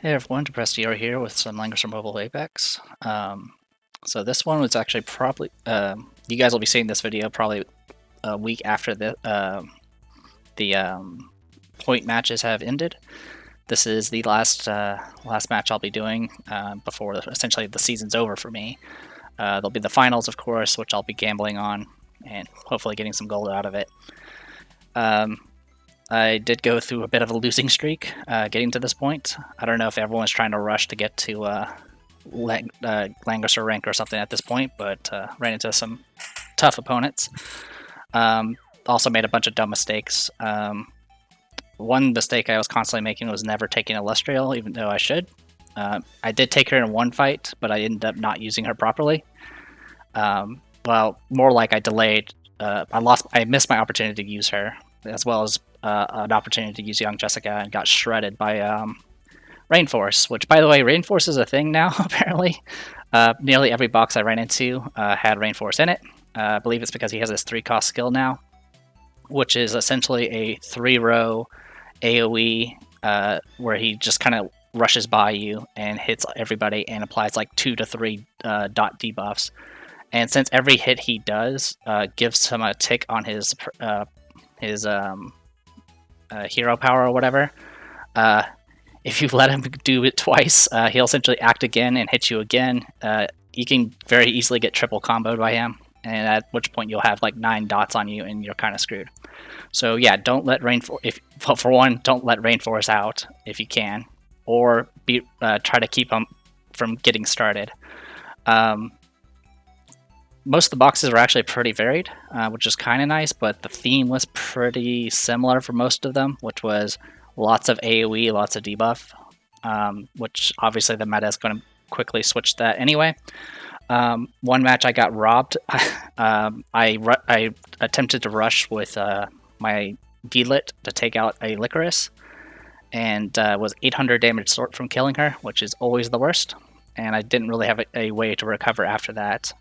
Hey everyone, Depressed here with some Langrisser Mobile Apex. So this one was actually probably, you guys will be seeing this video probably a week after the point matches have ended. This is the last match I'll be doing before essentially the season's over for me. There'll be the finals, of course, which I'll be gambling on and hopefully getting some gold out of it. I did go through a bit of a losing streak getting to this point. I don't know if everyone's trying to rush to get to Langrisser rank or something at this point, but ran into some tough opponents. Also made a bunch of dumb mistakes. One mistake I was constantly making was never taking Illustrial, even though I should. I did take her in one fight, but I ended up not using her properly. Well, more like I delayed. I missed my opportunity to use her, as well as an opportunity to use Young Jessica, and got shredded by Rainforce, which, by the way, Rainforce is a thing now, apparently. Nearly every box I ran into had Rainforce in it. I believe it's because he has his 3-cost skill now, which is essentially a 3-row AoE where he just kind of rushes by you and hits everybody and applies like 2 to 3 dot debuffs. And since every hit he does gives him a tick on his hero power or whatever, if you let him do it twice, he'll essentially act again and hit you again. You can very easily get triple comboed by him, and at which point you'll have like 9 dots on you and you're kind of screwed. So yeah, don't let for one, don't let Rainforce out if you can, or try to keep him from getting started. Most of the boxes are actually pretty varied, which is kind of nice, but the theme was pretty similar for most of them, which was lots of AoE, lots of debuff, which obviously the meta is going to quickly switch that anyway. One match I got robbed. I attempted to rush with my D-Lit to take out a Licorice, and was 800 damage from killing her, which is always the worst, and I didn't really have a way to recover after that.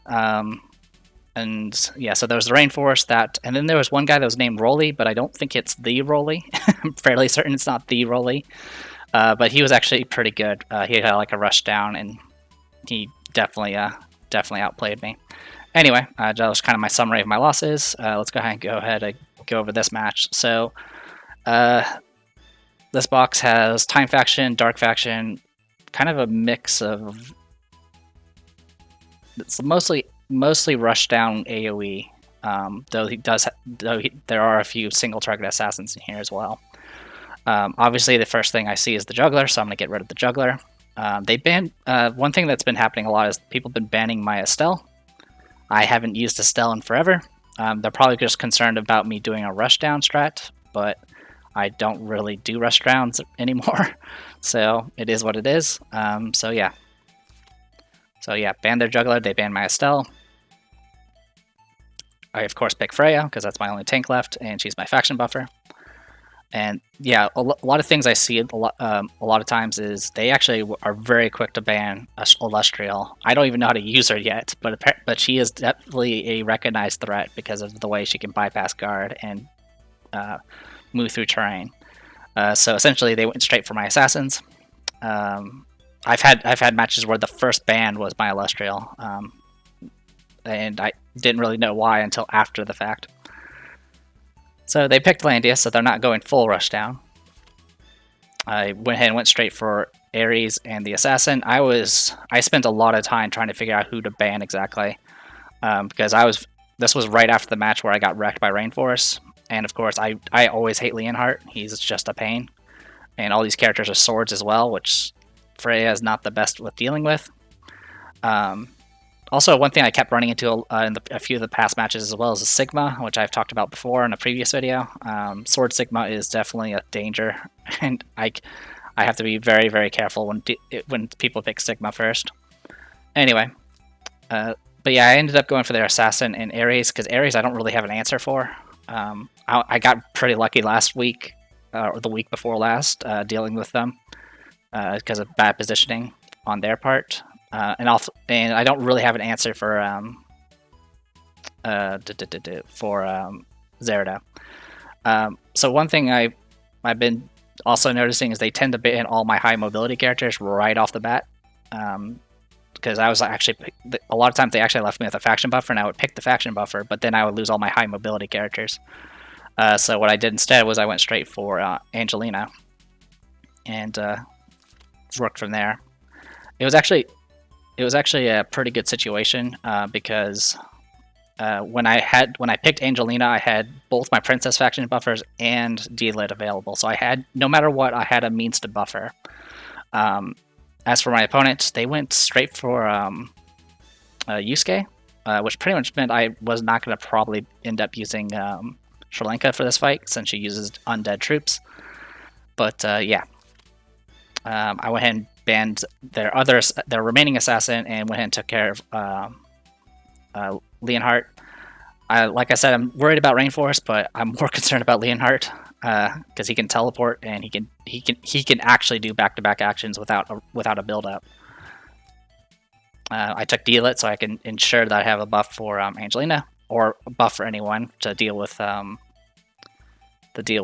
And yeah, so there was the Rainforce, and then there was one guy that was named Rolly, but I don't think it's the Rolly. I'm fairly certain it's not the Rolly, but he was actually pretty good. He had like a rush down, and he definitely outplayed me. Anyway, that was kind of my summary of my losses. Let's go ahead and go over this match. So this box has Time Faction, Dark Faction, kind of a mix of. It's mostly rush down AoE, though there are a few single target assassins in here as well. Obviously, the first thing I see is the juggler, so I'm gonna get rid of the juggler. They banned one thing that's been happening a lot is people have been banning my Estelle. I haven't used Estelle in forever. They're probably just concerned about me doing a rush down strat, but I don't really do rush downs anymore, so it is what it is. So yeah. So yeah, ban their juggler, they ban my Estelle. I of course pick Freya, because that's my only tank left, and she's my faction buffer. And yeah, a lot of things I see a lot of times is they actually are very quick to ban Illustrial. I don't even know how to use her yet, but she is definitely a recognized threat because of the way she can bypass guard and move through terrain. So essentially, they went straight for my assassins. I've had matches where the first ban was my Illustrial, and I didn't really know why until after the fact. So they picked Landia, so they're not going full rush down. I went ahead and went straight for Ares and the assassin. I spent a lot of time trying to figure out who to ban exactly, because this was right after the match where I got wrecked by Rainforce, and of course I always hate Leonhardt. He's just a pain, and all these characters are swords as well, which Freya is not the best with dealing with. Also, one thing I kept running into in a few of the past matches as well is a Sigma, which I've talked about before in a previous video. Sword Sigma is definitely a danger, and I have to be very, very careful when people pick Sigma first. Anyway, but yeah, I ended up going for their Assassin and Ares, because Ares I don't really have an answer for. I got pretty lucky last week, or the week before last, dealing with them because of bad positioning on their part. And I don't really have an answer for Zerda. So one thing I've been Also noticing is they tend to ban all my high mobility characters right off the bat. Because I was actually, a lot of times they actually left me with a faction buffer, and I would pick the faction buffer, but then I would lose all my high mobility characters. So what I did instead was I went straight for Angelina, and worked from there. It was actually a pretty good situation because when I picked Angelina, I had both my princess faction buffers and D-Lit available, so I had, no matter what, I had a means to buffer. As for my opponent, they went straight for Yusuke, which pretty much meant I was not going to probably end up using Sri Lanka for this fight since she uses undead troops. But yeah, I went ahead and banned their remaining assassin and went ahead and took care of Leonhardt. Like I said, I'm worried about Rainforest, but I'm more concerned about Leonhardt because he can teleport and he can actually do back-to-back actions without a build-up. I took D-Lit so I can ensure that I have a buff for Angelina, or a buff for anyone to deal with what do you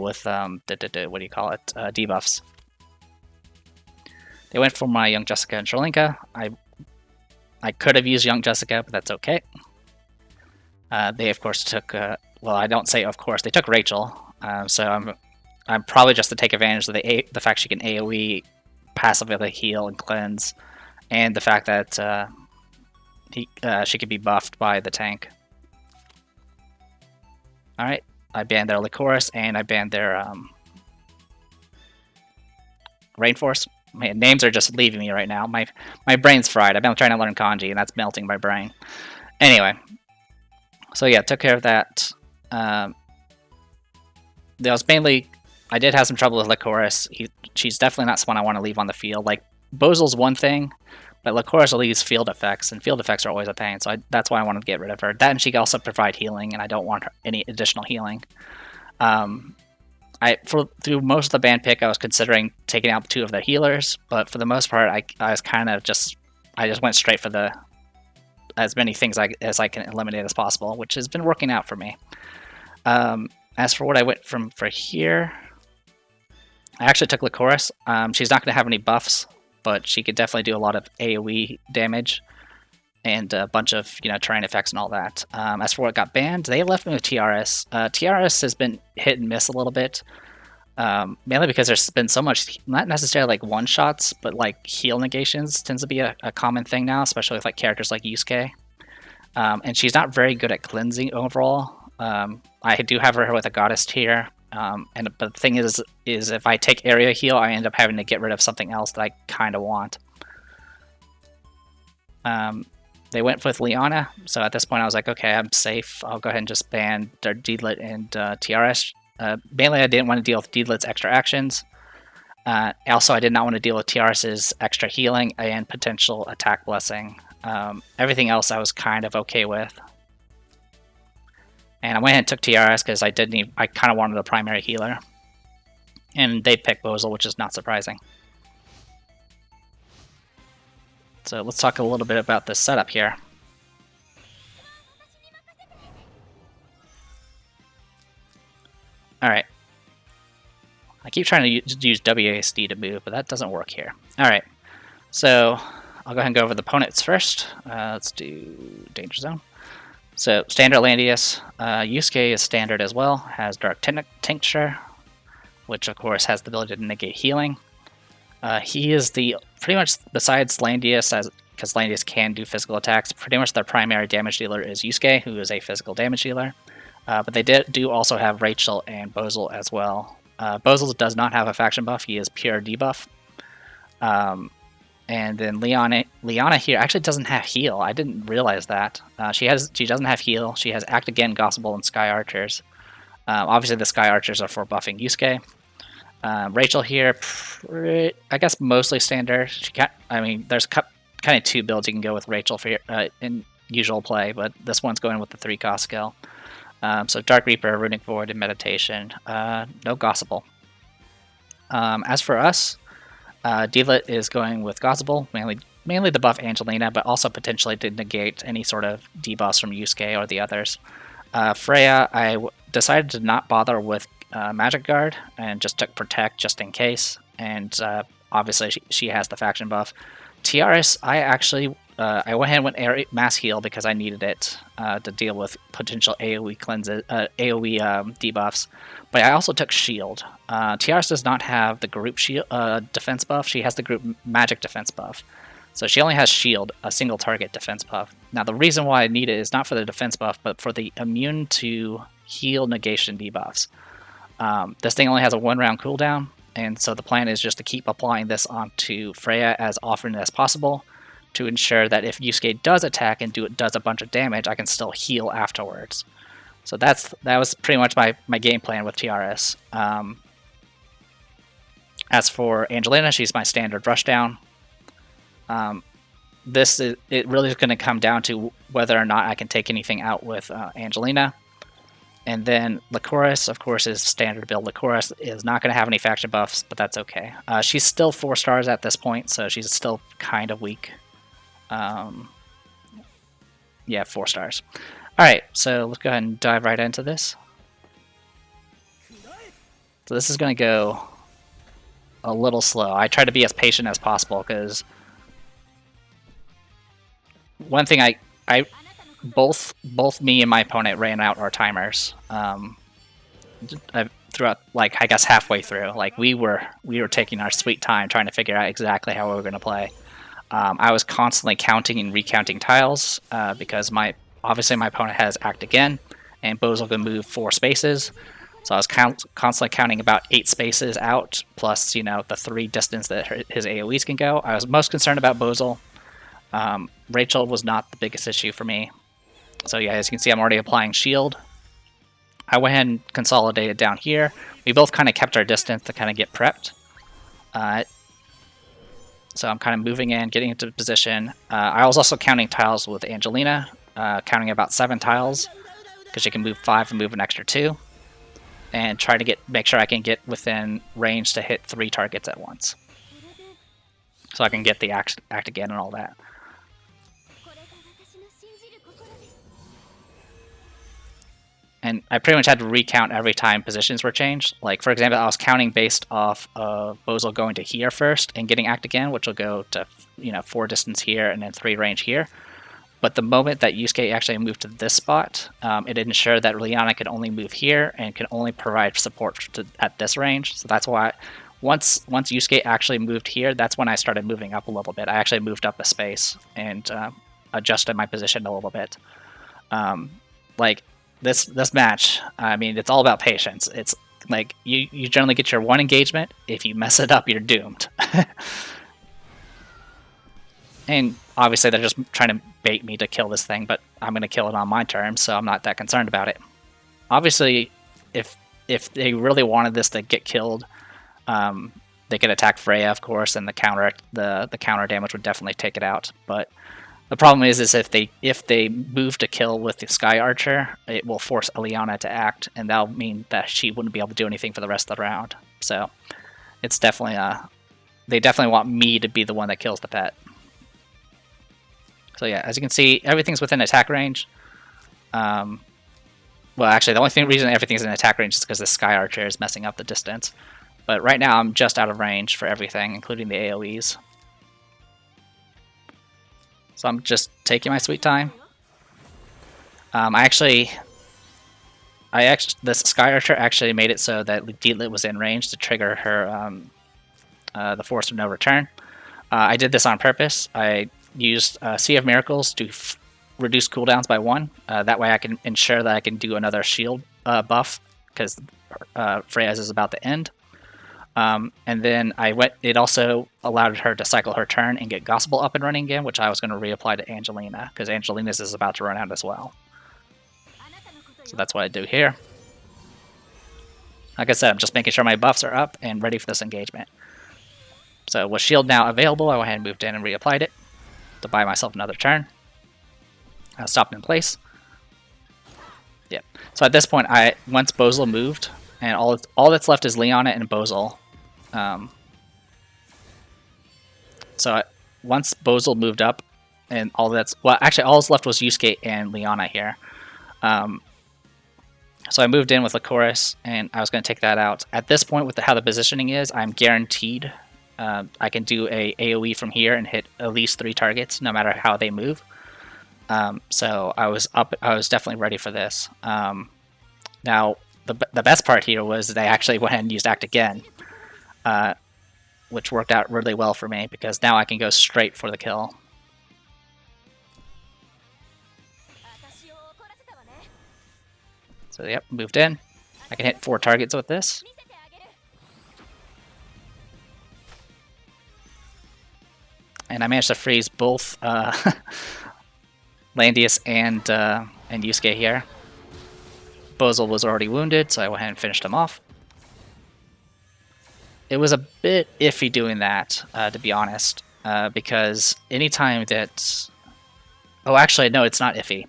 call it, debuffs. They went for my Young Jessica and Sri Lanka. I could have used Young Jessica, but that's okay. They of course took well, I don't say of course, they took Rachel. So I'm probably just to take advantage of the fact she can AoE, passively heal and cleanse, and the fact that she could be buffed by the tank. Alright, I banned their Lycoris and I banned their Rainforce. Man, names are just leaving me right now. My brain's fried. I've been trying to learn kanji and that's melting my brain. Anyway, so yeah, took care of that. That was mainly, I did have some trouble with Lycoris. She's definitely not someone I want to leave on the field. Like, Bozel's one thing, but Lycoris will use field effects, and field effects are always a pain, so that's why I wanted to get rid of her. That, and she can also provide healing, and I don't want any additional healing. Through most of the ban pick, I was considering taking out 2 of the healers, but for the most part, I was kind of just went straight for as many things as I can eliminate as possible, which has been working out for me. As for what I went for here, I actually took Lycoris. She's not going to have any buffs, but she could definitely do a lot of AoE damage and a bunch of terrain effects and all that. As for what got banned, they left me with TRS. TRS has been hit and miss a little bit, mainly because there's been so much, not necessarily like one-shots, but like heal negations tends to be a common thing now, especially with like characters like Yusuke. And she's not very good at cleansing overall. I do have her with a goddess tier, but the thing is if I take area heal, I end up having to get rid of something else that I kind of want. They went with Liana, so at this point I was like, okay, I'm safe. I'll go ahead and just ban their D-Lit and TRS. Mainly I didn't want to deal with D-Lit's extra actions. Also, I did not want to deal with TRS's extra healing and potential attack blessing. Everything else I was kind of okay with. And I went ahead and took TRS because I kind of wanted a primary healer. And they picked Bozel, which is not surprising. So let's talk a little bit about this setup here. Alright. I keep trying to use WASD to move, but that doesn't work here. Alright. So I'll go ahead and go over the opponents first. Let's do Danger Zone. So, standard Landius. Yusuke is standard as well, has Dark Tincture, which of course has the ability to negate healing. He is pretty much, besides Landius, because Landius can do physical attacks, pretty much their primary damage dealer is Yusuke, who is a physical damage dealer. But they do also have Rachel and Bozel as well. Bozel does not have a faction buff, he is pure debuff. And then Liana here actually doesn't have heal. I didn't realize that. She doesn't have heal. She has Act Again, Gospel, and Sky Archers. Obviously, the Sky Archers are for buffing Yusuke. Rachel here, I guess mostly standard. There's kind of 2 builds you can go with Rachel for in usual play, but this one's going with the 3-cost skill. So Dark Reaper, Runic Void, and Meditation. No Gospel. As for us, D-Lit is going with Gospel, mainly to buff Angelina, but also potentially to negate any sort of debuffs from Yusuke or the others. Freya, I decided to not bother with Magic Guard and just took Protect just in case. And obviously she has the faction buff. TRS, I actually I went ahead and went Mass Heal because I needed it to deal with potential AoE cleanses, AoE debuffs. But I also took Shield. TRS does not have the group shield defense buff. She has the group magic defense buff. So she only has Shield, a single target defense buff. Now the reason why I need it is not for the defense buff, but for the immune to heal negation debuffs. This thing only has a 1-round cooldown, and so the plan is just to keep applying this onto Freya as often as possible to ensure that if Yusuke does attack and does a bunch of damage, I can still heal afterwards. So that was pretty much my game plan with TRS. As for Angelina, she's my standard rushdown. It really is going to come down to whether or not I can take anything out with Angelina. And then Lycoris, of course, is standard build. Lycoris is not going to have any faction buffs, but that's okay. She's still 4 stars at this point, so she's still kind of weak. Yeah, 4 stars. Alright, so let's go ahead and dive right into this. So this is going to go a little slow. I try to be as patient as possible, because one thing both me and my opponent ran out our timers throughout, like, I guess halfway through. Like, we were taking our sweet time trying to figure out exactly how we were going to play. I was constantly counting and recounting tiles because obviously my opponent has Act Again, and Bozel can move 4 spaces. So I was constantly counting about 8 spaces out, plus, you know, the 3 distance that his AoEs can go. I was most concerned about Bozel. Rachel was not the biggest issue for me. So yeah, as you can see, I'm already applying Shield. I went ahead and consolidated down here. We both kind of kept our distance to kind of get prepped. So I'm kind of moving in, getting into position. I was also counting tiles with Angelina, counting about 7 tiles, because she can move 5 and move an extra 2. And try to make sure I can get within range to hit 3 targets at once. So I can get the act again and all that. And I pretty much had to recount every time positions were changed. Like, for example, I was counting based off of Bozel going to here first and getting Act Again, which will go to, you know, 4 distance here and then 3 range here. But the moment that Yusuke actually moved to this spot, it ensured that Liana could only move here and can only provide support at this range. So that's why once Yusuke actually moved here, that's when I started moving up a little bit. I actually moved up a space and adjusted my position a little bit. Like, this match, I mean, it's all about patience. It's like you generally get your 1 engagement. If you mess it up, you're doomed. And obviously they're just trying to bait me to kill this thing, but I'm going to kill it on my terms, so I'm not that concerned about it. Obviously, if they really wanted this to get killed, they could attack Freya, of course, and the counter damage would definitely take it out. But the problem is if they move to kill with the Sky Archer, it will force Eliana to act, and that'll mean that she wouldn't be able to do anything for the rest of the round. So it's definitely they definitely want me to be the one that kills the pet. So yeah, as you can see, everything's within attack range. Well, actually, the only reason everything's in attack range is because the Sky Archer is messing up the distance. But right now, I'm just out of range for everything, including the AoEs. So I'm just taking my sweet time. This Sky Archer actually made it so that Deedlit was in range to trigger her the Force of No Return. I did this on purpose. I used Sea of Miracles to reduce cooldowns by 1. That way I can ensure that I can do another shield buff, because Freya's is about to end. And then it also allowed her to cycle her turn and get Gospel up and running again, which I was going to reapply to Angelina, because Angelina's is about to run out as well. So that's what I do here. Like I said, I'm just making sure my buffs are up and ready for this engagement. So with shield now available, I went ahead and moved in and reapplied it to buy myself another turn. I stopped in place. Yep. So at this point, once Bozel moved, and all that's left is Liana and Bozel. Once Bozel moved up, and all that's left was Yusuke and Liana here. So I moved in with Lycoris, and I was going to take that out. At this point, with how the positioning is, I'm guaranteed I can do a AoE from here and hit at least 3 targets, no matter how they move. So I was definitely ready for this. Now, the best part here was they actually went ahead and used Act again, which worked out really well for me, because now I can go straight for the kill. So yep, moved in. I can hit 4 targets with this. And I managed to freeze both Landius and Yusuke here. Bozel was already wounded, so I went ahead and finished him off. It was a bit iffy doing that, to be honest, because anytime that... Oh, actually, no, it's not iffy.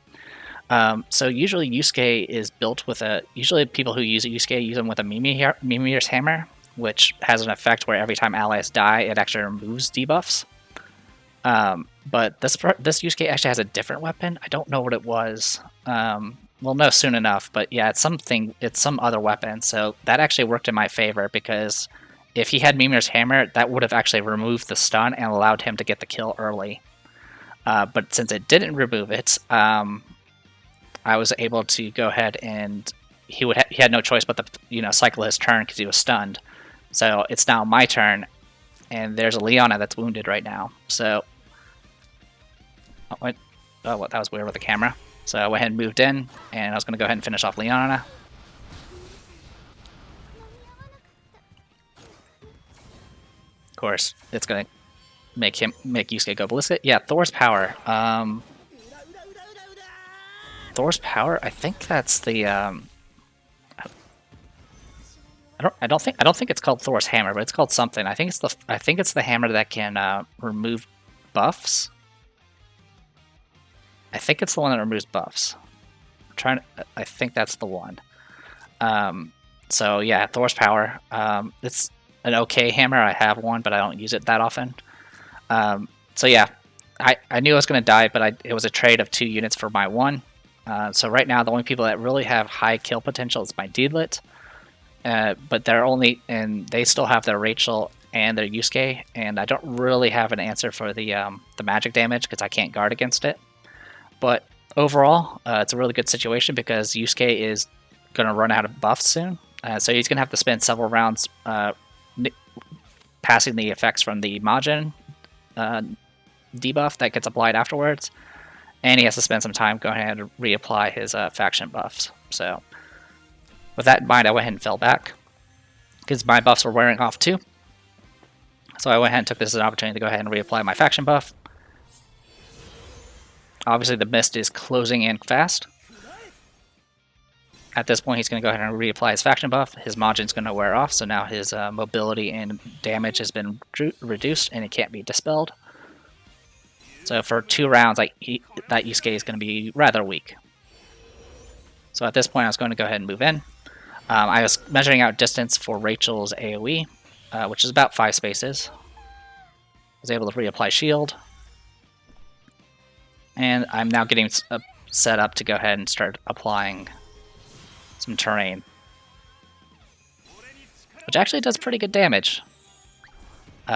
So usually Yusuke is built with a... Usually people who use Yusuke use them with a Mjolnir's hammer, which has an effect where every time allies die, it actually removes debuffs. But this Yusuke actually has a different weapon. I don't know what it was. We'll know soon enough, but yeah, it's some other weapon. So that actually worked in my favor, because if he had Mimir's hammer, that would have actually removed the stun and allowed him to get the kill early. But since it didn't remove it, I was able to go ahead and he had no choice but to cycle his turn because he was stunned. So it's now my turn, and there's a Leona that's wounded right now. So that was weird with the camera. So I went ahead and moved in, and I was going to go ahead and finish off Leona. Of course, it's going to make Yusuke go ballistic. Yeah, Thor's power. Thor's power. I think that's the. I don't think it's called Thor's hammer, but it's called something. I think it's the hammer that can remove buffs. I think it's the one that removes buffs. I think that's the one. So yeah, Thor's power. It's an okay hammer. I have one, but I don't use it that often. So yeah, I knew I was going to die, but it was a trade of 2 units for my 1. So right now, the only people that really have high kill potential is my Deedlit. But they still have their Rachel and their Yusuke, and I don't really have an answer for the magic damage because I can't guard against it. But overall, it's a really good situation because Yusuke is going to run out of buffs soon, so he's going to have to spend several rounds passing the effects from the Majin debuff that gets applied afterwards, and he has to spend some time going ahead and reapply his faction buffs. So with that in mind, I went ahead and fell back because my buffs were wearing off too. So I went ahead and took this as an opportunity to go ahead and reapply my faction buff. Obviously, the mist is closing in fast. At this point, he's going to go ahead and reapply his faction buff. His Majin's going to wear off, so now his mobility and damage has been reduced, and it can't be dispelled. So for 2 rounds, that Yusuke is going to be rather weak. So at this point, I was going to go ahead and move in. I was measuring out distance for Rachel's AoE, which is about 5 spaces. I was able to reapply shield. And I'm now getting set up to go ahead and start applying some terrain, which actually does pretty good damage.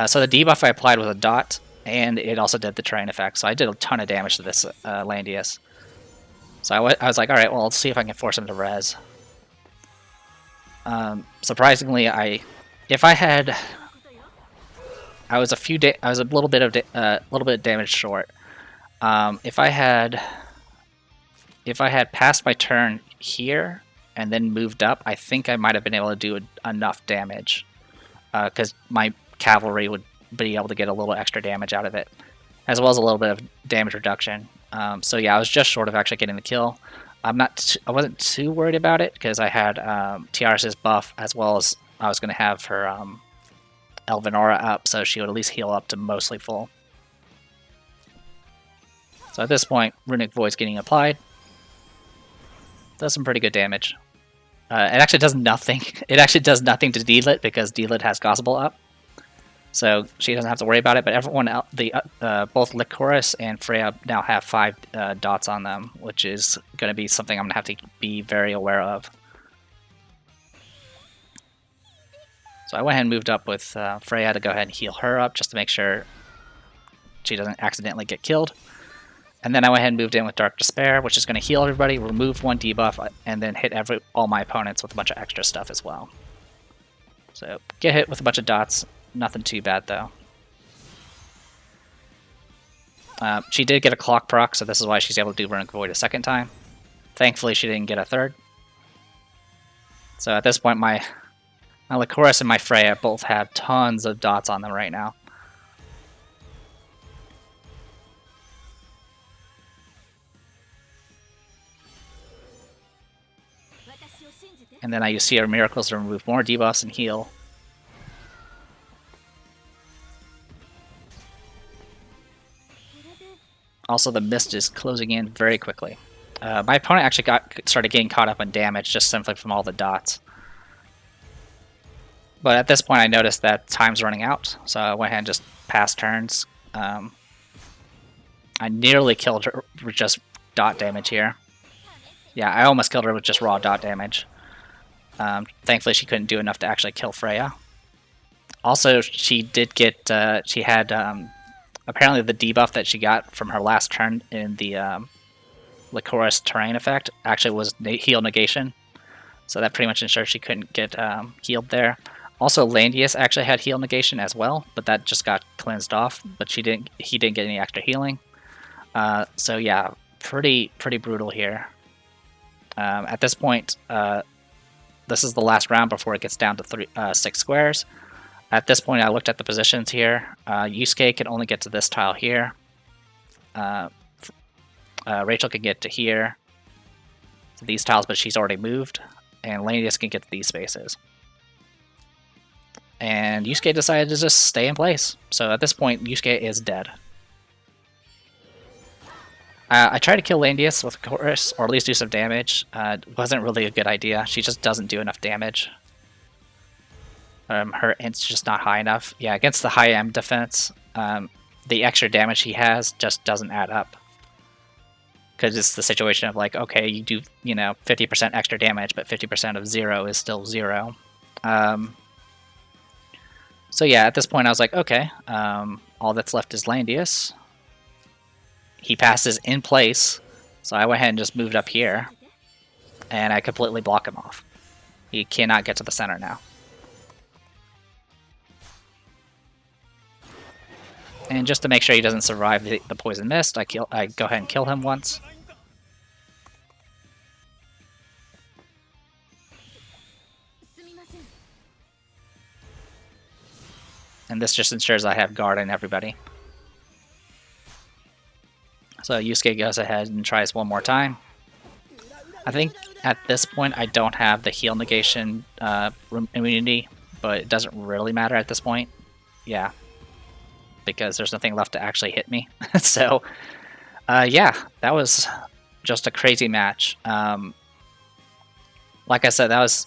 So the debuff I applied was a dot, and it also did the terrain effect. So I did a ton of damage to this Landius. So I was like, all right, well, let's see if I can force him to res. Surprisingly, I was a little bit damage short. If I had passed my turn here and then moved up, I think I might have been able to do enough damage, because my cavalry would be able to get a little extra damage out of it, as well as a little bit of damage reduction. So yeah, I was just short of actually getting the kill. I wasn't too worried about it because I had Tiaras' buff, as well as I was going to have her Elvenora up, so she would at least heal up to mostly full. So at this point, Runic Void's getting applied. Does some pretty good damage. It actually does nothing. It actually does nothing to Deedlit because Deedlit has Gospel up, so she doesn't have to worry about it. But everyone else, both Lycoris and Freya now have 5 dots on them, which is going to be something I'm going to have to be very aware of. So I went ahead and moved up with Freya to go ahead and heal her up just to make sure she doesn't accidentally get killed. And then I went ahead and moved in with Dark Despair, which is going to heal everybody, remove one debuff, and then hit all my opponents with a bunch of extra stuff as well. So get hit with a bunch of dots, nothing too bad though. She did get a clock proc, so this is why she's able to do Runic Void a second time. Thankfully she didn't get a third. So at this point my Lycoris and my Freya both have tons of dots on them right now. And then I use Seer Miracles to remove more debuffs and heal. Also, the mist is closing in very quickly. My opponent actually started getting caught up on damage just simply from all the dots. But at this point I noticed that time's running out, so I went ahead and just passed turns. I nearly killed her with just dot damage here. Yeah, I almost killed her with just raw dot damage. Thankfully she couldn't do enough to actually kill Freya. Also, she did get, she had apparently the debuff that she got from her last turn in the Lycoris terrain effect actually was heal negation. So that pretty much ensured she couldn't get healed there. Also, Landius actually had heal negation as well, but that just got cleansed off. But he didn't get any extra healing. So yeah, pretty brutal here. At this point, this is the last round before it gets down to 6 squares. At this point, I looked at the positions here. Yusuke can only get to this tile here. Rachel can get to here, to these tiles, but she's already moved. And Landius can get to these spaces. And Yusuke decided to just stay in place. So at this point, Yusuke is dead. I tried to kill Landius with Chorus, or at least do some damage. It wasn't really a good idea. She just doesn't do enough damage. Her int's just not high enough. Yeah, against the high M defense, the extra damage he has just doesn't add up. Because it's the situation of like, okay, you do, 50% extra damage, but 50% of 0 is still 0. So yeah, at this point I was like, okay, all that's left is Landius. He passes in place, so I went ahead and just moved up here, and I completely block him off. He cannot get to the center now. And just to make sure he doesn't survive the poison mist, I go ahead and kill him once. And this just ensures I have guard on everybody. So Yusuke goes ahead and tries one more time. I think at this point I don't have the heal negation immunity, but it doesn't really matter at this point. Yeah, because there's nothing left to actually hit me. So yeah, that was just a crazy match. Like I said, that was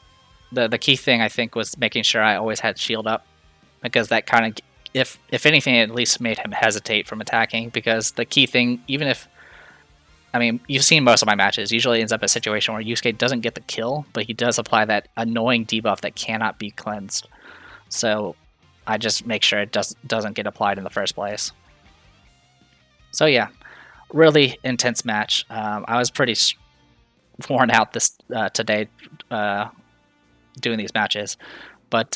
the key thing I think was making sure I always had shield up, because that kind of, if anything, at least made him hesitate from attacking. Because the key thing, even if, I mean, you've seen most of my matches, usually ends up a situation where Yusuke doesn't get the kill, but he does apply that annoying debuff that cannot be cleansed. So I just make sure it doesn't get applied in the first place. So yeah, really intense match. I was pretty worn out this today doing these matches, but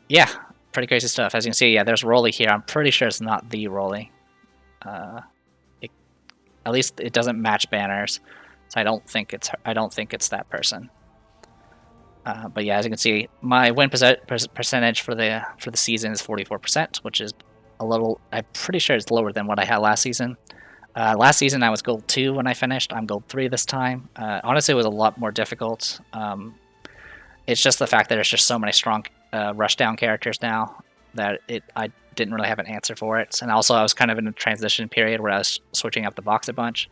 yeah, pretty crazy stuff. As you can see, yeah, there's Rolly here. I'm pretty sure it's not the Rolly. At least it doesn't match banners, so I don't think it's that person. But yeah, as you can see, my win percentage for the season is 44%, which is a little. I'm pretty sure it's lower than what I had last season. Last season I was gold 2 when I finished. I'm gold 3 this time. Honestly, it was a lot more difficult. It's just the fact that there's just so many strong rushdown characters now that I didn't really have an answer for it. And also I was kind of in a transition period where I was switching up the box a bunch.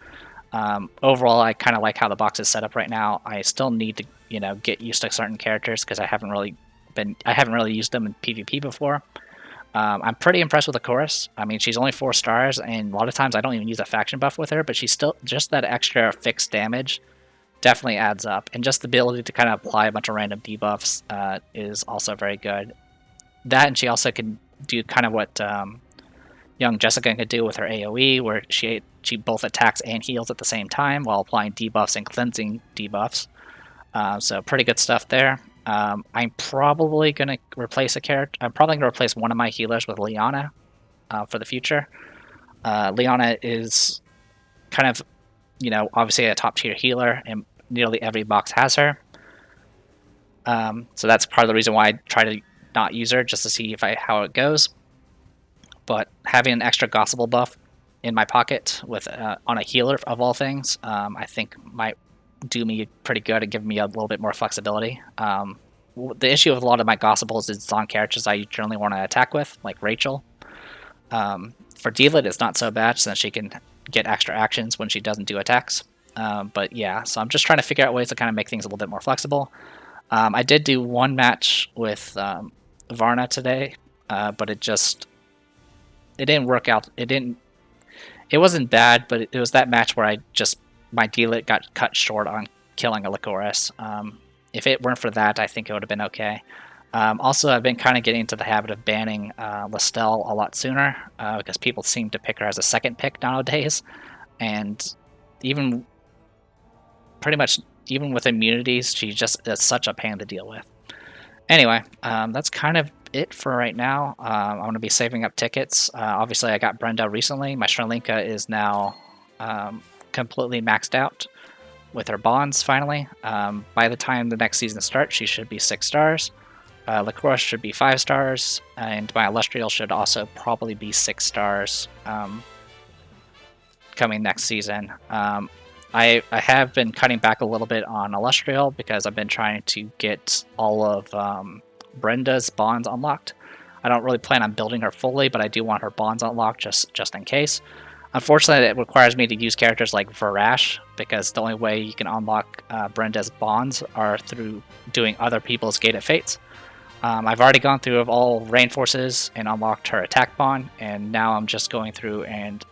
Overall, I kind of like how the box is set up right now. I still need to, get used to certain characters because I haven't really used them in PvP before. I'm pretty impressed with the chorus. I mean, she's only 4 stars, and a lot of times I don't even use a faction buff with her, but she's still just that extra fixed damage definitely adds up. And just the ability to kind of apply a bunch of random debuffs is also very good. That, and she also can do kind of what young Jessica could do with her AoE, where she both attacks and heals at the same time while applying debuffs and cleansing debuffs. So pretty good stuff there. I'm probably going to replace a character. I'm probably going to replace one of my healers with Liana for the future. Liana is kind of, obviously a top tier healer, and nearly every box has her. So that's part of the reason why I try to not use her, just to see how it goes. But having an extra Gospel buff in my pocket with on a healer of all things, I think might do me pretty good and give me a little bit more flexibility. The issue with a lot of my Gospels is it's on characters I generally want to attack with, like Rachel. For Dealet, it's not so bad since she can get extra actions when she doesn't do attacks. But yeah, so I'm just trying to figure out ways to kind of make things a little bit more flexible. I did do one match with Varna today, but it didn't work out. It wasn't bad, but it was that match where my Dealet got cut short on killing a Lycoris. If it weren't for that, I think it would have been okay. Also, I've been kind of getting into the habit of banning Lestelle a lot sooner, because people seem to pick her as a second pick nowadays. And even with immunities, she's just such a pain to deal with. Anyway, that's kind of it for right now. I'm going to be saving up tickets. Obviously, I got Brenda recently. My Shrlinka is now completely maxed out with her bonds, finally. By the time the next season starts, she should be 6 stars. Lycoris should be 5 stars, and my Illustrial should also probably be 6 stars coming next season. I have been cutting back a little bit on Illustrial because I've been trying to get all of Brenda's bonds unlocked. I don't really plan on building her fully, but I do want her bonds unlocked just in case. Unfortunately, it requires me to use characters like Varash, because the only way you can unlock Brenda's bonds are through doing other people's Gated Fates. I've already gone through all Rain Forces and unlocked her attack bond, and now I'm just going through and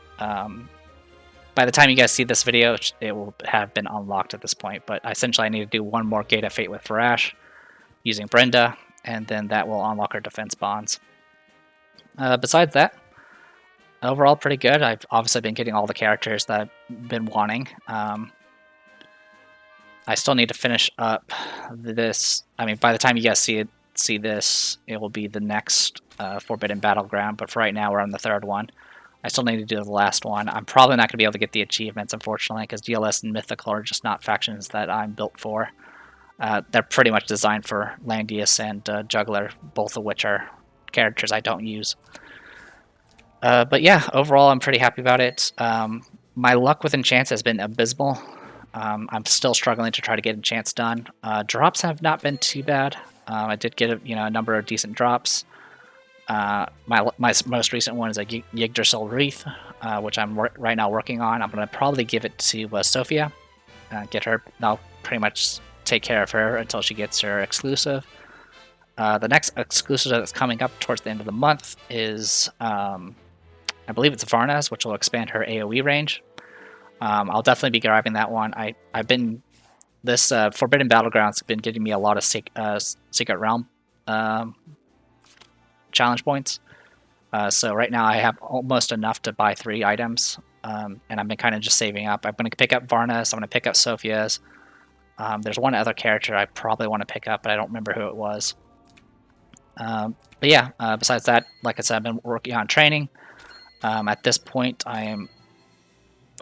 by the time you guys see this video, it will have been unlocked at this point. But essentially, I need to do one more Gate of Fate with Varash using Brenda, and then that will unlock her defense bonds. Besides that, overall pretty good. I've obviously been getting all the characters that I've been wanting. I still need to finish up this. I mean, by the time you guys see this, it will be the next Forbidden Battleground. But for right now, we're on the 3rd one. I still need to do the last one. I'm probably not going to be able to get the achievements, unfortunately, because DLS and Mythical are just not factions that I'm built for. They're pretty much designed for Landius and Juggler, both of which are characters I don't use. But yeah, overall, I'm pretty happy about it. My luck with enchants has been abysmal. I'm still struggling to try to get enchants done. Drops have not been too bad. I did get a number of decent drops. My most recent one is a Yggdrasil Wreath, which I'm right now working on. I'm going to probably give it to Sophia. Get her. I'll pretty much take care of her until she gets her exclusive. The next exclusive that's coming up towards the end of the month is, I believe it's Varna's, which will expand her AoE range. I'll definitely be grabbing that one. This Forbidden Battlegrounds have been getting me a lot of Secret Realm challenge points. So right now I have almost enough to buy 3 items, and I've been kind of just saving up. I'm going to pick up Varna's, I'm going to pick up Sophia's. There's one other character I probably want to pick up, but I don't remember who it was. But yeah, besides that, like I said, I've been working on training. At this point, I am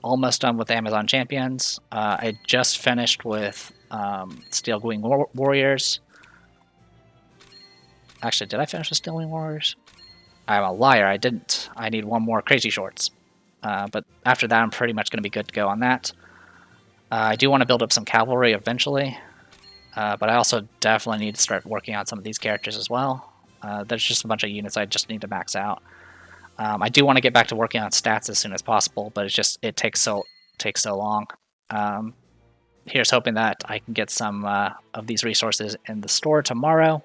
almost done with Amazon Champions. I just finished with Steel Wing Warriors. Actually, did I finish with Steel Wing Warriors? I'm a liar, I didn't. I need one more Crazy Shorts. But after that, I'm pretty much going to be good to go on that. I do want to build up some cavalry eventually, but I also definitely need to start working on some of these characters as well. There's just a bunch of units I just need to max out. I do want to get back to working on stats as soon as possible, but it takes so long. Here's hoping that I can get some of these resources in the store tomorrow,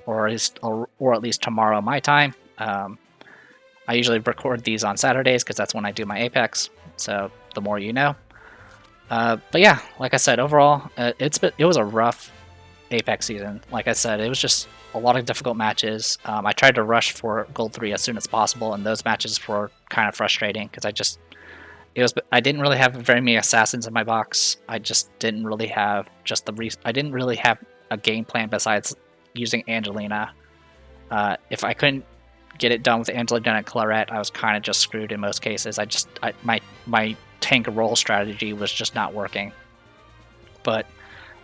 or at least tomorrow my time. I usually record these on Saturdays because that's when I do my Apex, so the more you know. But yeah, like I said, overall, it was a rough Apex season. Like I said, it was just a lot of difficult matches. I tried to rush for Gold 3 as soon as possible, and those matches were kind of frustrating because I didn't really have very many assassins in my box. I just didn't really have I didn't really have a game plan besides using Angelina. If I couldn't get it done with Angelina and Claret, I was kind of just screwed in most cases. My tank roll strategy was just not working. But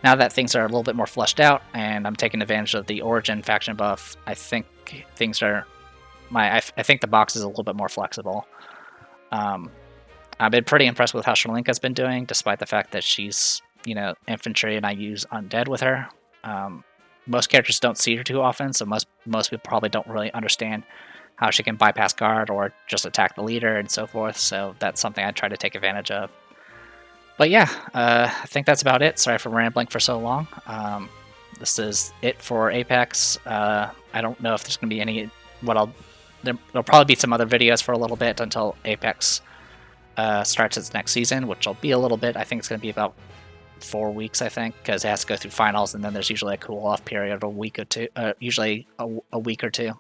now that things are a little bit more fleshed out and I'm taking advantage of the Origin faction buff, I think things are I think the box is a little bit more flexible. I've been pretty impressed with how Shalinka's been doing, despite the fact that she's, infantry and I use undead with her. Most characters don't see her too often, so most people probably don't really understand how she can bypass guard or just attack the leader and so forth, so that's something I try to take advantage of. But yeah, I think that's about it. Sorry for rambling for so long. This is it for Apex. I don't know if there's going to be any... There'll probably be some other videos for a little bit until Apex starts its next season, which will be a little bit. I think it's going to be about 4 weeks, I think, because it has to go through finals, and then there's usually a cool-off period of a week or two, usually a week or two.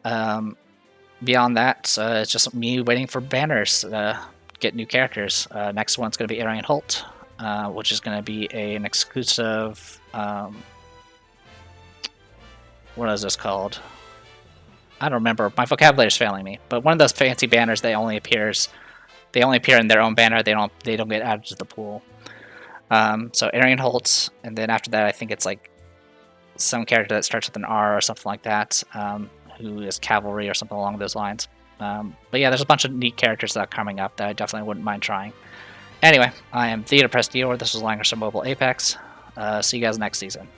Beyond that, it's just me waiting for banners to get new characters. Next one's going to be Arian Holt, which is going to be an exclusive... what is this called? I don't remember. My vocabulary is failing me. But one of those fancy banners, they only appear in their own banner. They don't get added to the pool. So Arian Holt, and then after that, I think it's like some character that starts with an R or something like that, who is cavalry or something along those lines. But yeah, there's a bunch of neat characters that are coming up that I definitely wouldn't mind trying. Anyway, I am Theater Press Dior. This was Langrisser Mobile Apex. See you guys next season.